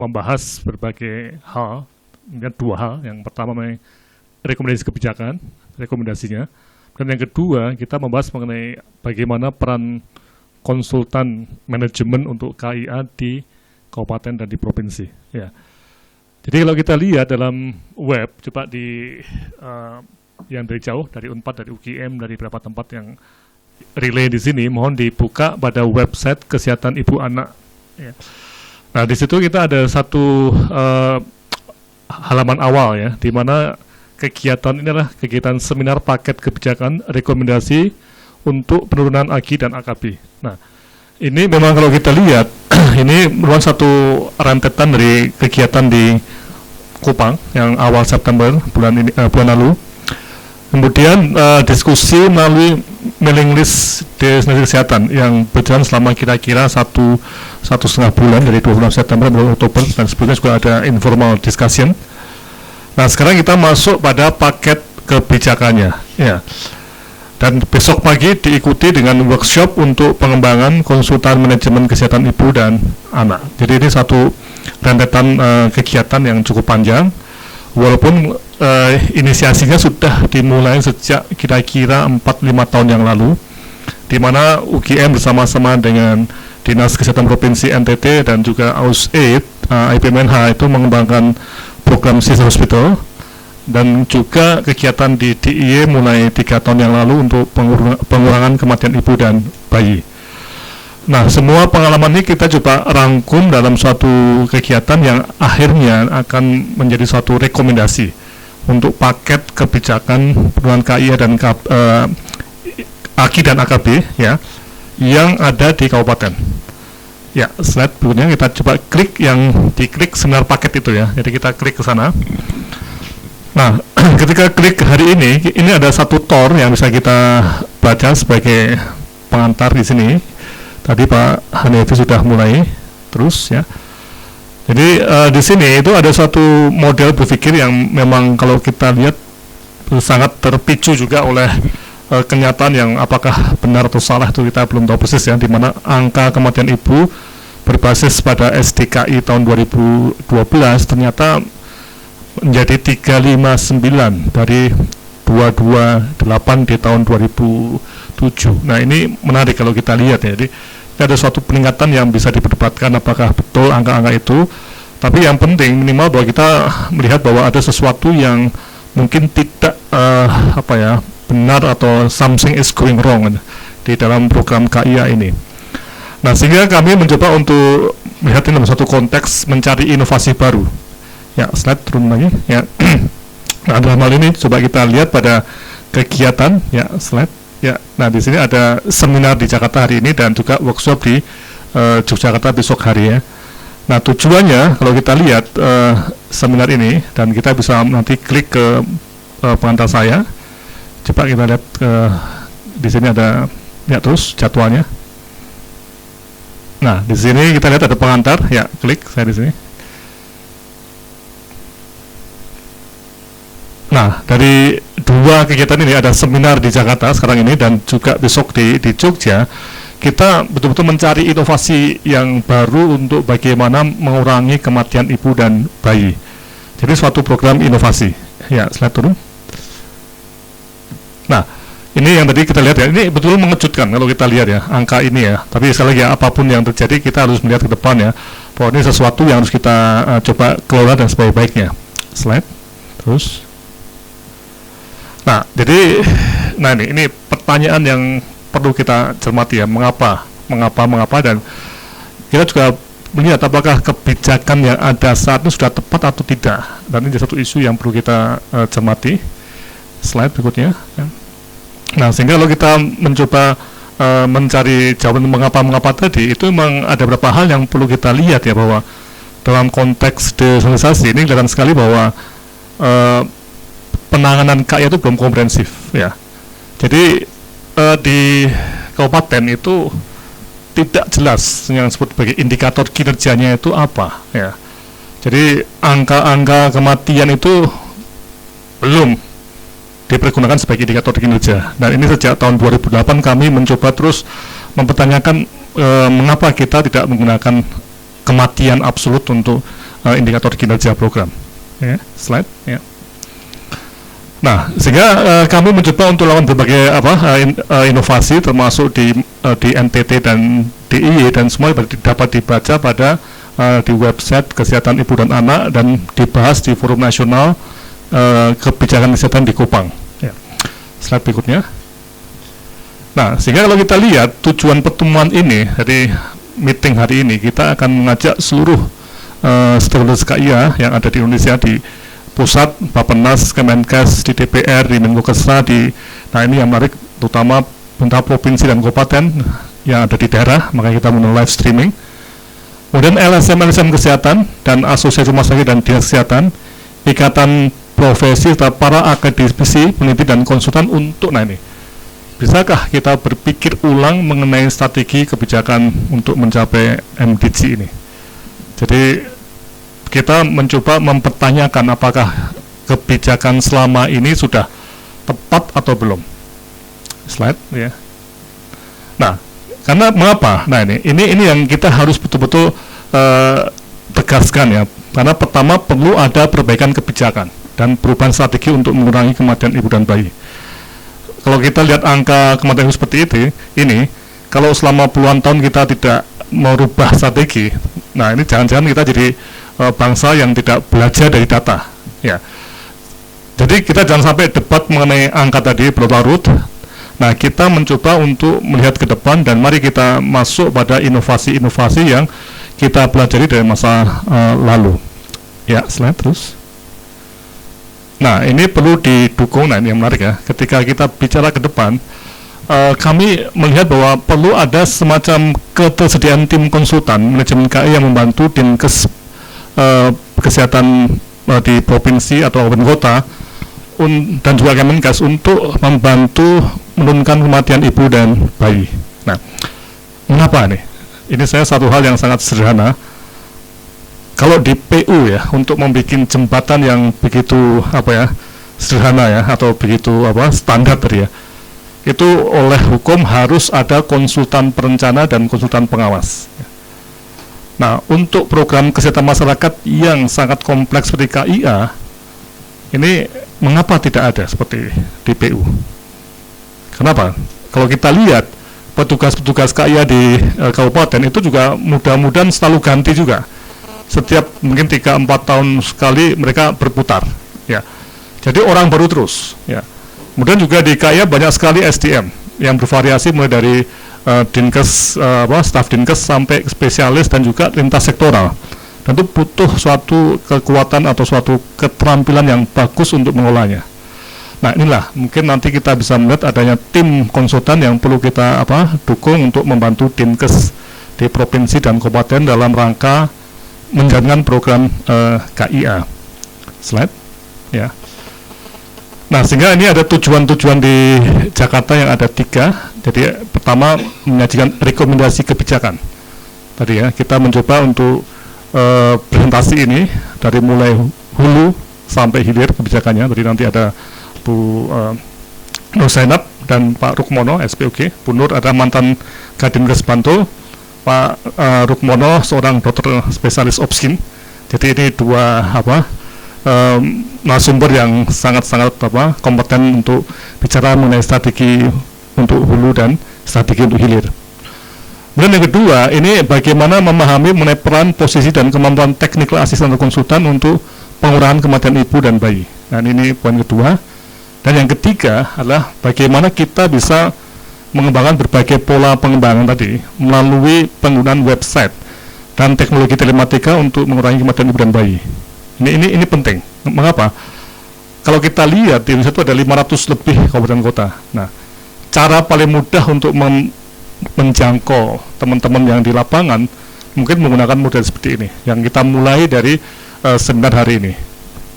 membahas berbagai hal, kemudian dua hal. Yang pertama mengenai rekomendasi kebijakan, rekomendasinya. Dan yang kedua, kita membahas mengenai bagaimana peran konsultan manajemen untuk KIA di kabupaten dan di provinsi. Ya. Jadi kalau kita lihat dalam web, coba di yang dari jauh, dari Unpad, dari UGM, dari beberapa tempat yang relay di sini, mohon dibuka pada website kesehatan ibu anak. Ya. Nah, di situ kita ada satu halaman awal ya, di mana kegiatan ini adalah kegiatan seminar paket kebijakan rekomendasi untuk penurunan AGI dan AKB. Nah, ini memang kalau kita lihat, ini merupakan satu rentetan dari kegiatan di Kupang yang awal September bulan lalu. Kemudian diskusi melalui mailing list Destinasi Kesehatan yang berjalan selama kira-kira satu setengah bulan dari 26 September sampai Oktober, dan sebelumnya juga ada informal discussion. Nah, sekarang kita masuk pada paket kebijakannya, ya. Dan besok pagi diikuti dengan workshop untuk pengembangan konsultan manajemen kesehatan ibu dan anak. Jadi ini satu rentetan kegiatan yang cukup panjang, walaupun inisiasinya sudah dimulai sejak kira-kira 4-5 tahun yang lalu, di mana UGM bersama-sama dengan Dinas Kesehatan Provinsi NTT dan juga AUS-Aid, IPMNH itu mengembangkan program Sister Hospital, dan juga kegiatan di DIY mulai 3 tahun yang lalu untuk pengurangan kematian ibu dan bayi. Nah, semua pengalaman ini kita coba rangkum dalam suatu kegiatan yang akhirnya akan menjadi suatu rekomendasi untuk paket kebijakan penurunan KIA dan AGI dan AKB ya, yang ada di kabupaten. Ya, slide berikutnya kita coba klik yang diklik seminar paket itu ya. Jadi kita klik ke sana. Nah, ketika klik hari ini ada satu tor yang bisa kita baca sebagai pengantar di sini. Tadi Pak Hanefi sudah mulai terus ya. Jadi di sini itu ada suatu model berpikir yang memang kalau kita lihat sangat terpicu juga oleh kenyataan yang apakah benar atau salah itu kita belum tahu persis ya, di mana angka kematian ibu berbasis pada SDKI tahun 2012 ternyata menjadi 359 dari 228 di tahun 2007. Nah, ini menarik kalau kita lihat ya. Jadi ada suatu peningkatan yang bisa diperdebatkan apakah betul angka-angka itu, tapi yang penting minimal bahwa kita melihat bahwa ada sesuatu yang mungkin tidak benar atau something is going wrong di dalam program KIA ini. Nah, sehingga kami mencoba untuk melihat ini dalam satu konteks mencari inovasi baru. Ya, slide turun lagi ya. Nah, dalam hal ini coba kita lihat pada kegiatan ya, slide ya. Nah, di sini ada seminar di Jakarta hari ini dan juga workshop di Yogyakarta besok hari ya. Nah, tujuannya kalau kita lihat seminar ini, dan kita bisa nanti klik ke pengantar saya. Coba kita lihat di sini ada ya, terus jadwalnya. Nah, di sini kita lihat ada pengantar ya, klik saya di sini. Nah, dari dua kegiatan ini ada seminar di Jakarta sekarang ini dan juga besok di Jogja. Kita betul-betul mencari inovasi yang baru untuk bagaimana mengurangi kematian ibu dan bayi. Jadi suatu program inovasi. Ya, slide turun. Nah, ini yang tadi kita lihat ya, ini betul mengejutkan kalau kita lihat ya, angka ini ya. Tapi sekali lagi ya, apapun yang terjadi kita harus melihat ke depan ya, bahwa ini sesuatu yang harus kita coba kelola dan sebaik-baiknya. Slide, terus. Nah, jadi, ini pertanyaan yang perlu kita cermati ya, mengapa, dan kita juga melihat apakah kebijakan yang ada saat ini sudah tepat atau tidak, dan ini satu isu yang perlu kita cermati. Slide berikutnya. Ya. Nah, sehingga kalau kita mencoba mencari jawaban mengapa tadi, itu memang ada beberapa hal yang perlu kita lihat ya, bahwa dalam konteks desentralisasi ini kelihatan sekali bahwa penanganan KIA itu belum komprehensif ya. Jadi di kabupaten itu tidak jelas yang disebut sebagai indikator kinerjanya itu apa ya. Jadi angka-angka kematian itu belum dipergunakan sebagai indikator kinerja. Dan ini sejak tahun 2008 kami mencoba terus mempertanyakan mengapa kita tidak menggunakan kematian absolut untuk indikator kinerja program. Ya, slide. Ya. Nah, sehingga kami mencoba untuk melakukan berbagai inovasi, termasuk di NTT dan DIY, dan semua dapat dibaca pada di website Kesehatan Ibu dan Anak dan dibahas di Forum Nasional Kebijakan Kesehatan di Kupang. Ya. Slide berikutnya. Nah, sehingga kalau kita lihat tujuan pertemuan ini, dari meeting hari ini, kita akan mengajak seluruh stakeholders KIA yang ada di Indonesia, di pusat, Bappenas, Kemenkes, di DPR, di Menkesra, nah ini yang menarik, terutama pemerintah provinsi dan kabupaten yang ada di daerah, makanya kita menggunakan live streaming. Kemudian LSM Kesehatan dan Asosiasi Rumah Sakit dan Dinas Kesehatan, Ikatan Profesi, para akademisi, peneliti dan konsultan untuk, nah ini, bisakah kita berpikir ulang mengenai strategi kebijakan untuk mencapai MDG ini? Jadi kita mencoba mempertanyakan apakah kebijakan selama ini sudah tepat atau belum. Slide ya. Nah, karena mengapa? Nah ini yang kita harus betul-betul tegaskan ya. Karena pertama perlu ada perbaikan kebijakan dan perubahan strategi untuk mengurangi kematian ibu dan bayi. Kalau kita lihat angka kematian ibu seperti ini, kalau selama puluhan tahun kita tidak merubah strategi, nah ini jangan-jangan kita jadi bangsa yang tidak belajar dari data, ya. Jadi kita jangan sampai debat mengenai angka tadi berlarut. Nah, kita mencoba untuk melihat ke depan dan mari kita masuk pada inovasi-inovasi yang kita pelajari dari masa lalu. Ya, slide terus. Nah, ini perlu didukung. Nah, ini yang menarik ya. Ketika kita bicara ke depan, kami melihat bahwa perlu ada semacam ketersediaan tim konsultan manajemen KI yang membantu Dinkes kesehatan di provinsi atau kabupaten kota dan juga Kemenkes untuk membantu menurunkan kematian ibu dan bayi. Nah, mengapa nih? Ini saya satu hal yang sangat sederhana. Kalau di PU ya, untuk membuat jembatan yang begitu sederhana ya, atau begitu standar tadi ya, itu oleh hukum harus ada konsultan perencana dan konsultan pengawas. Nah, untuk program kesehatan masyarakat yang sangat kompleks seperti KIA, ini mengapa tidak ada seperti di PU? Kenapa? Kalau kita lihat petugas-petugas KIA di kabupaten itu juga mudah-mudahan selalu ganti juga. Setiap mungkin 3-4 tahun sekali mereka berputar, ya. Jadi orang baru terus, ya. Kemudian juga di KIA banyak sekali SDM yang bervariasi mulai dari Dinkes, staf Dinkes sampai spesialis dan juga lintas sektoral. Dan itu butuh suatu kekuatan atau suatu keterampilan yang bagus untuk mengolahnya. Nah, inilah mungkin nanti kita bisa melihat adanya tim konsultan yang perlu kita dukung untuk membantu Dinkes di provinsi dan kabupaten dalam rangka menjalankan program KIA. Slide, ya. Nah, sehingga ini ada tujuan-tujuan di Jakarta yang ada 3. Jadi pertama menyajikan rekomendasi kebijakan. Tadi ya, kita mencoba untuk presentasi ini dari mulai hulu sampai hilir kebijakannya. Tadi nanti ada Bu Nur Zainab dan Pak Rukmono SPOG. Bu Nur ada mantan Kadinkes Bantul, Pak Rukmono seorang dokter spesialis opskin. Jadi ini dua narasumber yang sangat-sangat kompeten untuk bicara mengenai strategi untuk hulu dan strategi untuk hilir. Kemudian yang kedua, ini bagaimana memahami mengenai peran, posisi dan kemampuan teknikal asisten atau konsultan untuk pengurangan kematian ibu dan bayi. Nah, ini poin kedua. Dan yang ketiga adalah bagaimana kita bisa mengembangkan berbagai pola pengembangan tadi melalui penggunaan website dan teknologi telematika untuk mengurangi kematian ibu dan bayi. Ini penting. Mengapa? Kalau kita lihat di Indonesia itu ada 500 lebih kabupaten kota. Nah, cara paling mudah untuk menjangkau teman-teman yang di lapangan mungkin menggunakan model seperti ini. Yang kita mulai dari seminar hari ini,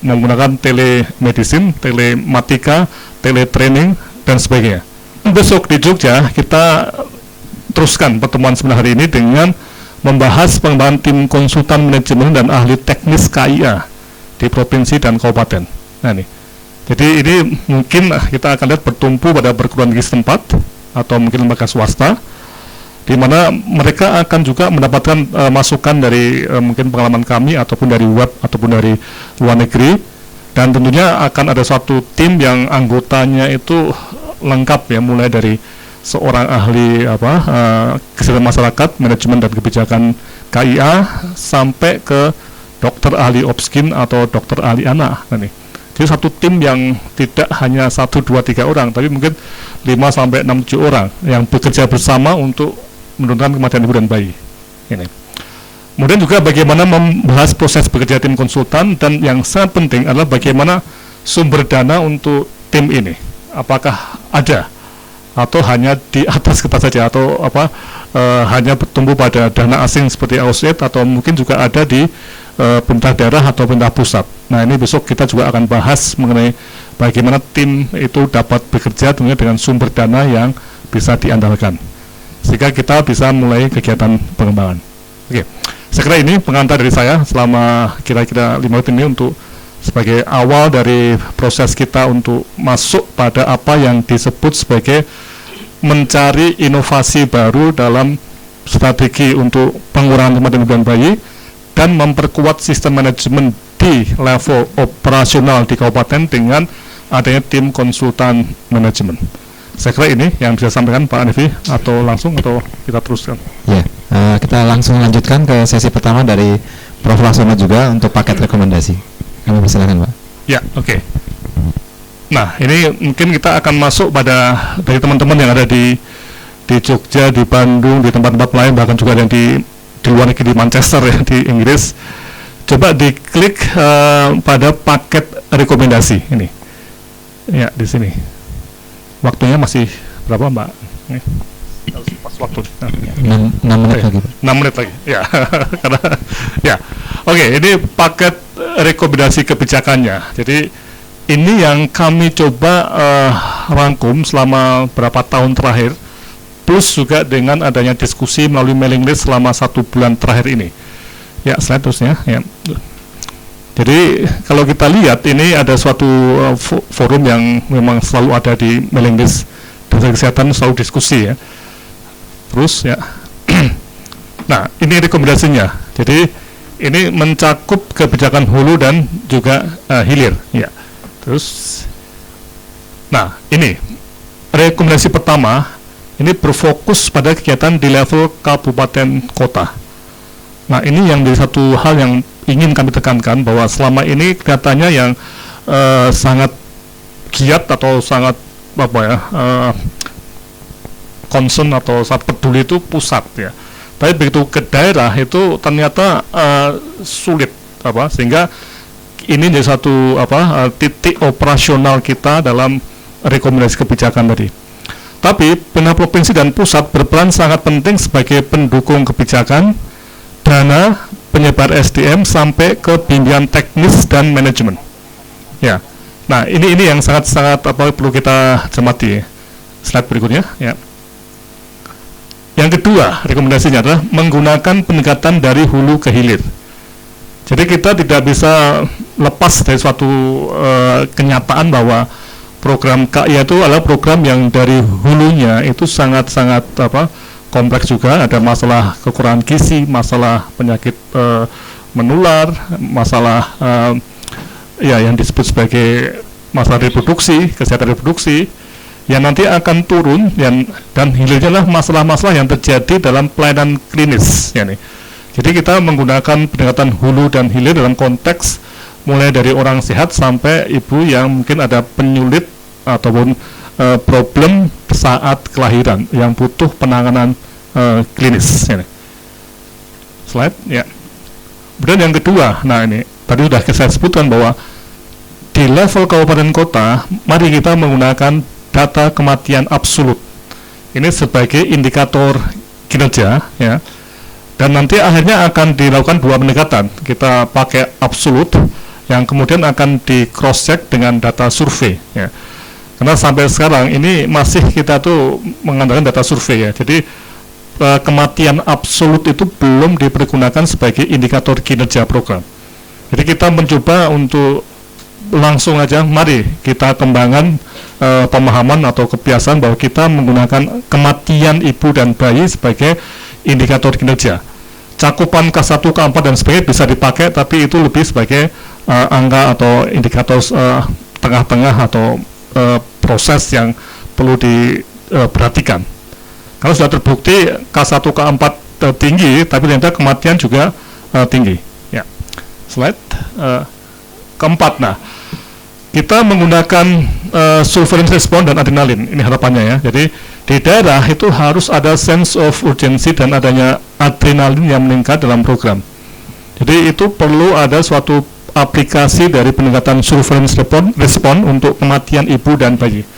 menggunakan telemedicine, telematika, teletraining dan sebagainya. Besok di Jogja kita teruskan pertemuan seminar hari ini dengan membahas pengembangan tim konsultan manajemen dan ahli teknis KIA di provinsi dan kabupaten. Nah ini, jadi ini mungkin kita akan lihat bertumpu pada perguruan tinggi setempat atau mungkin lembaga swasta di mana mereka akan juga mendapatkan masukan dari mungkin pengalaman kami ataupun dari web ataupun dari luar negeri, dan tentunya akan ada suatu tim yang anggotanya itu lengkap ya, mulai dari seorang ahli kesehatan masyarakat, manajemen dan kebijakan KIA, sampai ke dokter ahli obskin atau dokter ahli anak. Nah, nih. Jadi satu tim yang tidak hanya 1, 2, 3 orang, tapi mungkin 5 sampai 6, 7 orang yang bekerja bersama untuk menurunkan kematian ibu dan bayi. Ini. Kemudian juga bagaimana membahas proses bekerja tim konsultan, dan yang sangat penting adalah bagaimana sumber dana untuk tim ini. Apakah ada atau hanya di atas kertas saja, atau hanya bertumbuh pada dana asing seperti AUSAID, atau mungkin juga ada di pemerintah daerah atau pemerintah pusat. Nah, ini besok kita juga akan bahas mengenai bagaimana tim itu dapat bekerja tentunya dengan sumber dana yang bisa diandalkan, sehingga kita bisa mulai kegiatan pengembangan. Oke, saya kira ini pengantar dari saya selama kira-kira 5 menit ini untuk sebagai awal dari proses kita untuk masuk pada apa yang disebut sebagai mencari inovasi baru dalam strategi untuk pengurangan kematian ibu dan bayi, dan memperkuat sistem manajemen di level operasional di kabupaten dengan adanya tim konsultan manajemen. Saya kira ini yang bisa sampaikan Pak Anevi, atau langsung atau kita teruskan? Ya, kita langsung lanjutkan ke sesi pertama dari Prof. Laksono juga untuk paket rekomendasi. Kami persilakan Pak. Ya, oke. Nah, ini mungkin kita akan masuk pada dari teman-teman yang ada di Jogja, di Bandung, di tempat-tempat lain, bahkan juga yang di luar negeri, di Manchester ya, di Inggris. Coba diklik pada paket rekomendasi ini. Ya, di sini. Waktunya masih berapa, Mbak? Pas waktu. 6 menit lagi. 6 menit lagi. Ya. Karena ya. Oke, ini paket rekomendasi kebijakannya. Jadi ini yang kami coba rangkum selama berapa tahun terakhir, plus juga dengan adanya diskusi melalui mailing list selama 1 bulan terakhir ini. Ya, slide terusnya. Ya. Jadi kalau kita lihat ini ada suatu forum yang memang selalu ada di mailing list Desa Kesehatan, selalu diskusi ya. Terus ya. Nah, ini rekomendasinya. Jadi ini mencakup kebijakan hulu dan juga hilir. Ya. Terus, nah ini rekomendasi pertama. Ini berfokus pada kegiatan di level kabupaten kota. Nah, ini yang jadi satu hal yang ingin kami tekankan, bahwa selama ini kelihatannya yang sangat giat atau sangat concern atau sangat peduli itu pusat ya. Tapi begitu ke daerah itu ternyata sulit sehingga ini jadi satu titik operasional kita dalam rekomendasi kebijakan tadi. Tapi pemerintah provinsi dan pusat berperan sangat penting sebagai pendukung kebijakan, dana, penyebar SDM sampai ke bimbingan teknis dan manajemen. Ya. Nah, ini yang sangat perlu kita cermati. Slide berikutnya, ya. Yang kedua, rekomendasinya adalah menggunakan pendekatan dari hulu ke hilir. Jadi kita tidak bisa lepas dari suatu kenyataan bahwa program KIA itu adalah program yang dari hulunya itu sangat-sangat kompleks juga. Ada masalah kekurangan gizi, masalah penyakit menular, masalah yang disebut sebagai masalah reproduksi, kesehatan reproduksi, yang nanti akan turun, dan hilirnya adalah masalah-masalah yang terjadi dalam pelayanan klinis. Ya nih. Jadi kita menggunakan pendekatan hulu dan hilir dalam konteks mulai dari orang sehat sampai ibu yang mungkin ada penyulit ataupun problem saat kelahiran yang butuh penanganan klinis. Ya. Slide, ya. Kemudian yang kedua, nah ini tadi sudah saya sebutkan bahwa di level kabupaten kota, mari kita menggunakan data kematian absolut. Ini sebagai indikator kinerja, ya. Dan nanti akhirnya akan dilakukan 2 pendekatan. Kita pakai absolut, yang kemudian akan di cross check dengan data survei, ya. Karena sampai sekarang ini masih kita tuh mengandalkan data survei ya. Jadi kematian absolut itu belum dipergunakan sebagai indikator kinerja program. Jadi kita mencoba untuk langsung aja mari kita kembangkan pemahaman atau kebiasaan bahwa kita menggunakan kematian ibu dan bayi sebagai indikator kinerja. Cakupan K1, K4 dan sebagainya bisa dipakai, tapi itu lebih sebagai angka atau indikator tengah-tengah atau proses yang perlu diperhatikan. Kalau sudah terbukti K1, K4 tinggi, tapi ternyata kematian juga tinggi. Ya. Slide keempat. Nah, kita menggunakan surveillance response dan adrenalin. Ini harapannya ya. Jadi di daerah itu harus ada sense of urgency dan adanya adrenalin yang meningkat dalam program. Jadi itu perlu ada suatu aplikasi dari pendekatan surveillance response untuk kematian ibu dan bayi.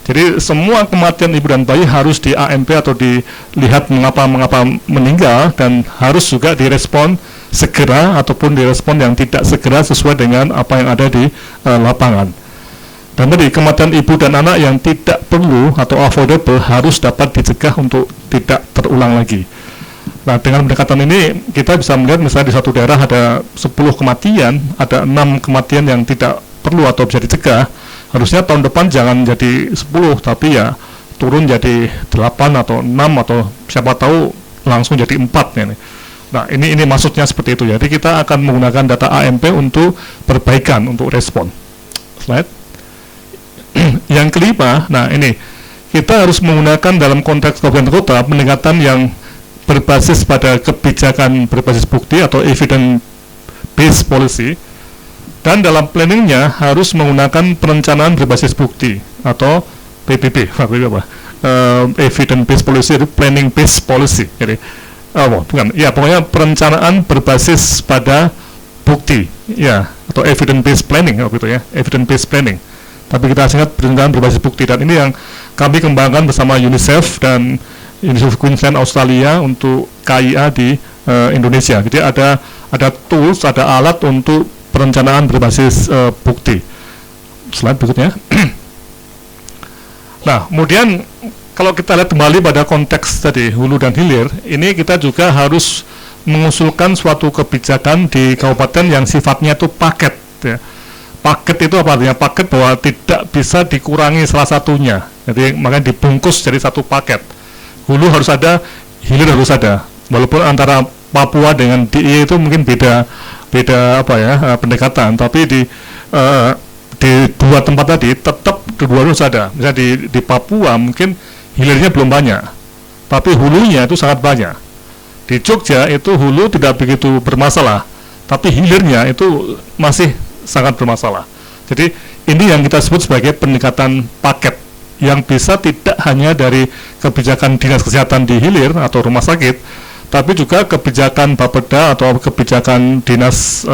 Jadi semua kematian ibu dan bayi harus di AMP atau dilihat mengapa meninggal, dan harus juga direspon segera ataupun direspon yang tidak segera sesuai dengan apa yang ada di lapangan. Dan tadi kematian ibu dan anak yang tidak perlu atau avoidable harus dapat dicegah untuk tidak terulang lagi. Nah, dengan pendekatan ini kita bisa melihat misalnya di satu daerah ada 10 kematian, ada 6 kematian yang tidak perlu atau bisa dicegah. Harusnya tahun depan jangan jadi 10, tapi ya turun jadi 8 atau 6 atau siapa tahu langsung jadi 4 ya. Nah, ini maksudnya seperti itu. Jadi kita akan menggunakan data AMP untuk perbaikan, untuk respon. Slide. Yang kelima, nah ini kita harus menggunakan dalam konteks kabupaten kota pendekatan yang berbasis pada kebijakan berbasis bukti atau evidence based policy. Dan dalam planningnya harus menggunakan perencanaan berbasis bukti atau PBP, evidence based policy, itu planning based policy. Jadi, pokoknya perencanaan berbasis pada bukti, ya, atau evidence based planning, gitu ya, evidence based planning. Tapi kita singkat perencanaan berbasis bukti, dan ini yang kami kembangkan bersama UNICEF dan University of Queensland Australia untuk KIA di Indonesia. Jadi ada tools, ada alat untuk perencanaan berbasis bukti. Slide berikutnya. Nah, kemudian kalau kita lihat kembali pada konteks tadi hulu dan hilir, ini kita juga harus mengusulkan suatu kebijakan di kabupaten yang sifatnya itu paket. Ya. Paket itu apa artinya? Paket bahwa tidak bisa dikurangi salah satunya. Jadi makanya dibungkus jadi satu paket. Hulu harus ada, hilir harus ada. Walaupun antara Papua dengan DIY itu mungkin beda pendekatan, tapi di dua tempat tadi tetap kedua harus ada. Misalnya di Papua mungkin hilirnya belum banyak, tapi hulunya itu sangat banyak. Di Jogja itu hulu tidak begitu bermasalah, tapi hilirnya itu masih sangat bermasalah. Jadi ini yang kita sebut sebagai pendekatan paket, yang bisa tidak hanya dari kebijakan dinas kesehatan di hilir atau rumah sakit, tapi juga kebijakan Bapeda atau kebijakan dinas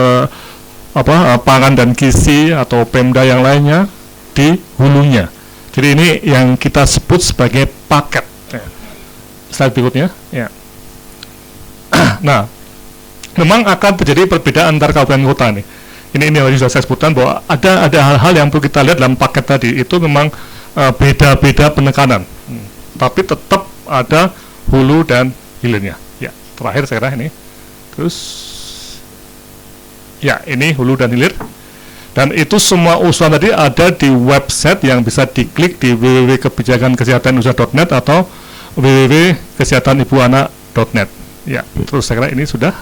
pangan dan gizi atau Pemda yang lainnya di hulunya. Jadi ini yang kita sebut sebagai paket. Slide berikutnya. Ya. Nah, memang akan terjadi perbedaan antar kabupaten kota nih. Ini yang sudah saya sebutkan bahwa ada hal-hal yang perlu kita lihat dalam paket tadi. Itu memang beda-beda penekanan, tapi tetap ada hulu dan hilirnya. Ya, terakhir saya kira ini. Terus, ya ini hulu dan hilir. Dan itu semua usulan tadi ada di website yang bisa diklik di www.kebijakankesehatanundustrial.net atau www.kesehatanibuanak.net. Ya, terus saya kira ini sudah.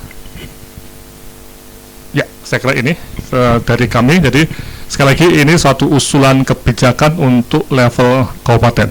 Ya, saya kira ini dari kami. Jadi sekali lagi ini suatu usulan kebijakan untuk level kabupaten.